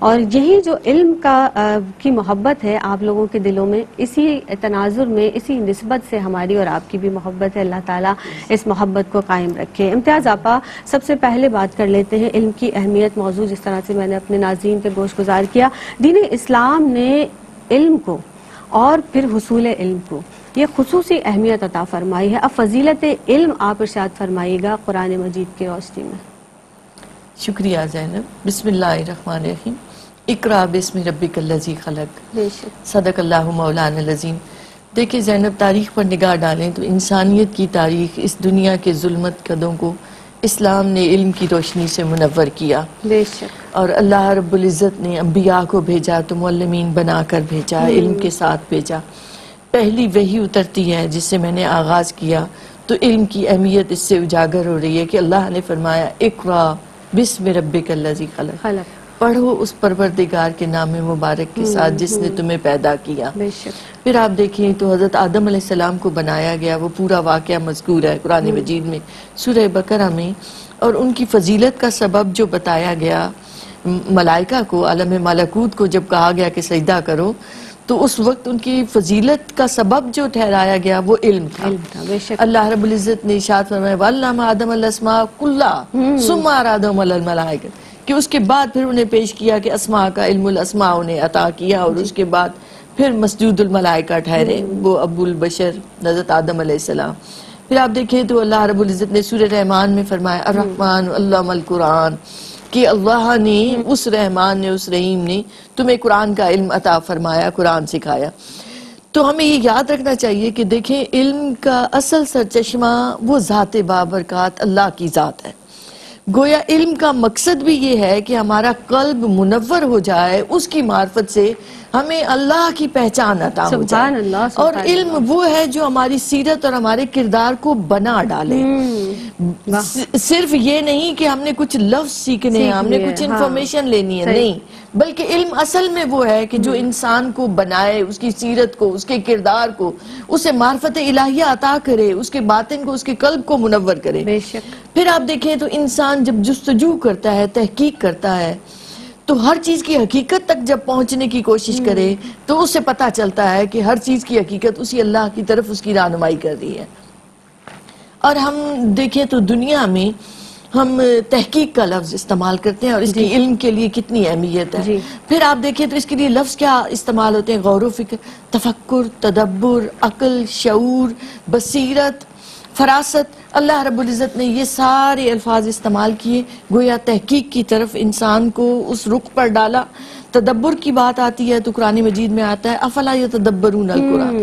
اور یہی جو علم کی محبت ہے آپ لوگوں کے دلوں میں، اسی تناظر میں، اسی نسبت سے ہماری اور آپ کی بھی محبت ہے. اللہ تعالیٰ اس محبت کو قائم رکھے. امتیاز آپا، سب سے پہلے بات کر لیتے ہیں علم کی اہمیت. موضوع جس طرح سے میں نے اپنے ناظرین پہ گوش گزار کیا، دین اسلام نے علم کو اور پھر حصول علم کو یہ خصوصی اہمیت عطا فرمائی ہے. اب فضیلت علم آپ ارشاد فرمائیے گا قرآن مجید کی روشنی میں. شکریہ زینب. بسم اللہ الرحمن الرحیم. اقرا بسم ربک الذی خلق. صدق اللہ مولانا العظیم. دیکھیں زینب، تاریخ پر نگاہ ڈالیں تو انسانیت کی تاریخ، اس دنیا کے ظلمت قدوں کو اسلام نے علم کی روشنی سے منور کیا. بے شک. اور اللہ رب العزت نے انبیاء کو بھیجا تو معلمین بنا کر بھیجا، علم کے ساتھ بھیجا. پہلی وحی اترتی ہے جس سے میں نے آغاز کیا تو علم کی اہمیت اس سے اجاگر ہو رہی ہے کہ اللہ نے فرمایا اقرا بسم ربک الذی خلق. پڑھو اس پروردگار کے نام مبارک کے ساتھ جس نے تمہیں پیدا کیا. پھر آپ دیکھیں تو حضرت آدم علیہ السلام کو بنایا گیا، وہ پورا واقعہ مذکور ہے قرآن مجید میں سورہ بقرہ میں. اور ان کی فضیلت کا سبب جو بتایا گیا، ملائکہ کو عالم ملکوت کو جب کہا گیا کہ سجدہ کرو تو اس وقت ان کی فضیلت کا سبب جو ٹھہرایا گیا وہ علم تھا. اللہ رب العزت نے ارشاد فرمایا وَعَلَّمَ آدَمَ الْأَسْمَاءَ كُلَّهَا ثُمَّ عَرَضَهُمْ عَلَى الْمَلَائِكَةِ کہ اس کے بعد پھر انہیں پیش کیا کہ اسماء کا علم الاسماء انہیں عطا کیا. اور اس کے بعد پھر مسجود الملائکہ ٹھہرے وہ ابو البشر حضرت آدم علیہ السلام. پھر آپ دیکھیں تو اللہ رب العزت نے سورہ رحمان میں فرمایا الرحمن علم القرآن کہ اللہ نے اس رحمان نے اس رحیم نے تمہیں قرآن کا علم عطا فرمایا، قرآن سکھایا. تو ہمیں یہ یاد رکھنا چاہیے کہ دیکھیں علم کا اصل سرچشمہ وہ ذات بابرکات اللہ کی ذات ہے. گویا علم کا مقصد بھی یہ ہے کہ ہمارا قلب منور ہو جائے، اس کی معرفت سے ہمیں اللہ کی پہچان عطا ہو جائے. اور علم وہ ہے جو ہماری سیرت اور ہمارے کردار کو بنا ڈالے. صرف یہ نہیں کہ ہم نے کچھ لفظ سیکھنے ہیں، ہم نے کچھ انفارمیشن لینی ہے، نہیں، بلکہ علم اصل میں وہ ہے کہ جو انسان کو بنائے، اس کی سیرت کو، اس کے کردار کو، اسے معرفت الہیہ عطا کرے، اس کے باطن کو، اس کے قلب کو منور کرے. پھر آپ دیکھیں تو انسان جب جستجو کرتا ہے، تحقیق کرتا ہے، تو ہر چیز کی حقیقت تک جب پہنچنے کی کوشش کرے تو اس سے پتہ چلتا ہے کہ ہر چیز کی حقیقت اسی اللہ کی طرف اس کی رہنمائی کر رہی ہے. اور ہم دیکھیں تو دنیا میں ہم تحقیق کا لفظ استعمال کرتے ہیں اور اس کی علم کے لیے کتنی اہمیت ہے. پھر آپ دیکھیں تو اس کے لیے لفظ کیا استعمال ہوتے ہیں، غور و فکر، تفکر، تدبر، عقل، شعور، بصیرت، فراست. اللہ رب العزت نے یہ سارے الفاظ استعمال کیے، گویا تحقیق کی طرف انسان کو اس رخ پر ڈالا. تدبر کی بات آتی ہے تو قرآن مجید میں آتا ہے افلا یتدبرون القرآن،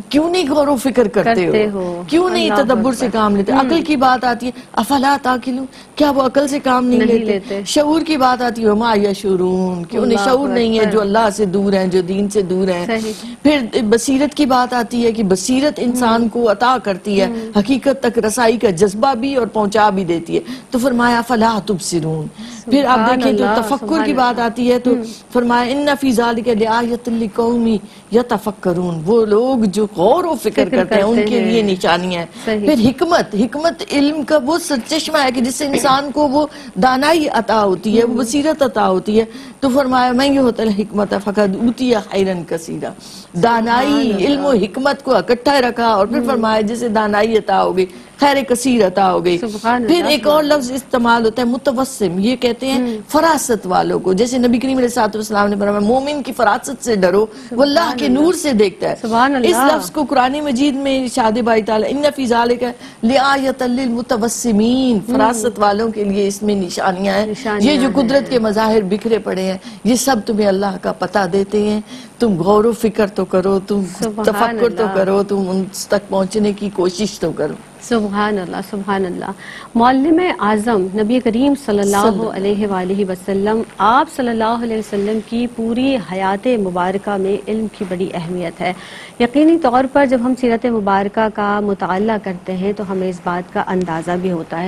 کیوں نہیں غور و فکر کرتے ہو، کیوں نہیں تدبر سے کام لیتے. عقل کی بات آتی ہے افلا تعقلون، کیا وہ عقل سے کام نہیں لیتے. شعور کی بات آتی ہے وما یشعرون، کہ انہیں شعور نہیں ہے، جو اللہ سے دور ہیں، جو دین سے دور ہیں. پھر بصیرت کی بات آتی ہے کہ بصیرت انسان کو عطا کرتی ہے، حقیقت تک رسائی کا جذبہ بھی اور پہنچا بھی دیتی ہے، تو فرمایا افلا تبصرون. پھر آپ دیکھیں تو تفکر کی بات آتی ہے تو فرمایا ان فی ذلک لآیۃ لقوم یتفکرون، وہ لوگ جو غور و فکر کرتے ہیں ان کے لیے نشانیاں ہیں. پھر حکمت علم کا وہ سرچشمہ ہے کہ جس سے انسان کو وہ دانائی عطا ہوتی ہے، وہ بصیرت عطا ہوتی ہے. تو فرمایا من یؤت الحکمۃ فقد اوتی خیرا کثیرا، دانائی، علم و حکمت کو اکٹھا رکھا اور پھر فرمایا جسے دانائی عطا ہو گئی، خیر کثیر عطا ہو گئی. پھر ایک اور لفظ استعمال ہوتا ہے متوسم، یہ کہتے ہیں فراست والوں کو، جیسے نبی کریم علیہ السلام نے فرمایا مومن کی فراست سے ڈرو، وہ اللہ کے نور سے دیکھتا ہے. اس لفظ کو قرآن مجید میں ارشاد باری تعالیٰ ان فی ذالک لآیۃ للمتوسمین، فراست والوں کے لیے اس میں نشانیاں ہیں. یہ جو قدرت کے مظاہر بکھرے پڑے ہیں یہ سب تمہیں اللہ کا پتہ دیتے ہیں. تم غور و فکر تو کرو، تم تفکر تو کرو، تم ان تک پہنچنے کی کوشش تو کرو. سبحان اللہ، سبحان اللہ. معلم اعظم نبی کریم صلی اللہ علیہ وآلہ وسلم، آپ صلی اللہ علیہ وسلم کی پوری حیات مبارکہ میں علم کی بڑی اہمیت ہے. یقینی طور پر جب ہم سیرت مبارکہ کا مطالعہ کرتے ہیں تو ہمیں اس بات کا اندازہ بھی ہوتا ہے